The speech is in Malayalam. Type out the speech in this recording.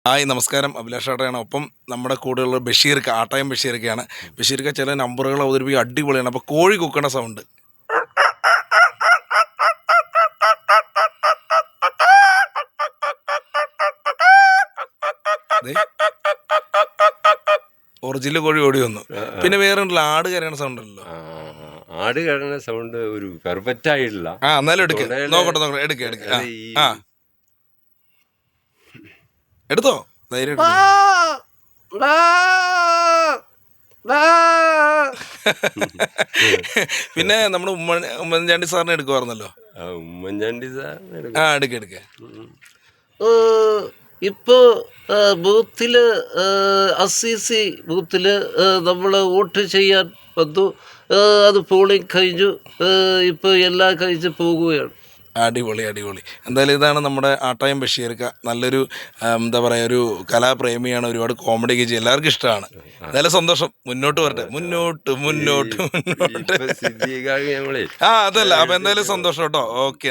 ഹായ് നമസ്കാരം, അഭിലാഷ് ആട്ടയാണ്. ഒപ്പം നമ്മുടെ കൂടെയുള്ള ബഷീർക്ക്, ആട്ടയം ബഷീർക്കാണ്. ബഷീർക്ക് ചില നമ്പറുകൾ അവതരിപ്പിക്കുക അടിപൊളിയാണ്. അപ്പോൾ കോഴി കുക്കണ സൗണ്ട് ഒറിജിനൽ കോഴി ഓടി വന്നു. പിന്നെ വേറെ ഉണ്ടല്ലോ ആട് കരയണ സൗണ്ട് ഉണ്ടല്ലോ. ആട് കരയണ സൗണ്ട് ഒരു പെർഫെക്റ്റ് ആയിട്ടില്ല. എന്നാലും നോക്കട്ടെ എടുക്ക എടുത്തോ, ധൈര്യം. പിന്നെ നമ്മുടെ ഉമ്മൻചാണ്ടി സാറിനെ എടുക്കുവായിരുന്നല്ലോ. ഉമ്മൻചാണ്ടി സാറിനെ എടുക്ക ഇപ്പോ ബൂത്തില് അസിസി ബൂത്തില് നമ്മൾ വോട്ട് ചെയ്യാൻ വന്നു. അത് പോളിംഗ് കഴിഞ്ഞു. ഇപ്പോൾ എല്ലാം കഴിച്ച് പോകുകയാണ്. അടിപൊളി. എന്തായാലും ഇതാണ് നമ്മുടെ ആട്ടയം ബഷീർക്ക. നല്ലൊരു എന്താ പറയുക, ഒരു കലാപ്രേമിയാണ്. ഒരുപാട് കോമഡി ഒക്കെ ചെയ്യും, എല്ലാവർക്കും ഇഷ്ടമാണ്. നല്ല സന്തോഷം. മുന്നോട്ട് വരട്ടെ, മുന്നോട്ട്. അതല്ല. അതല്ല, അപ്പം എന്തായാലും സന്തോഷം കേട്ടോ. ഓക്കെ.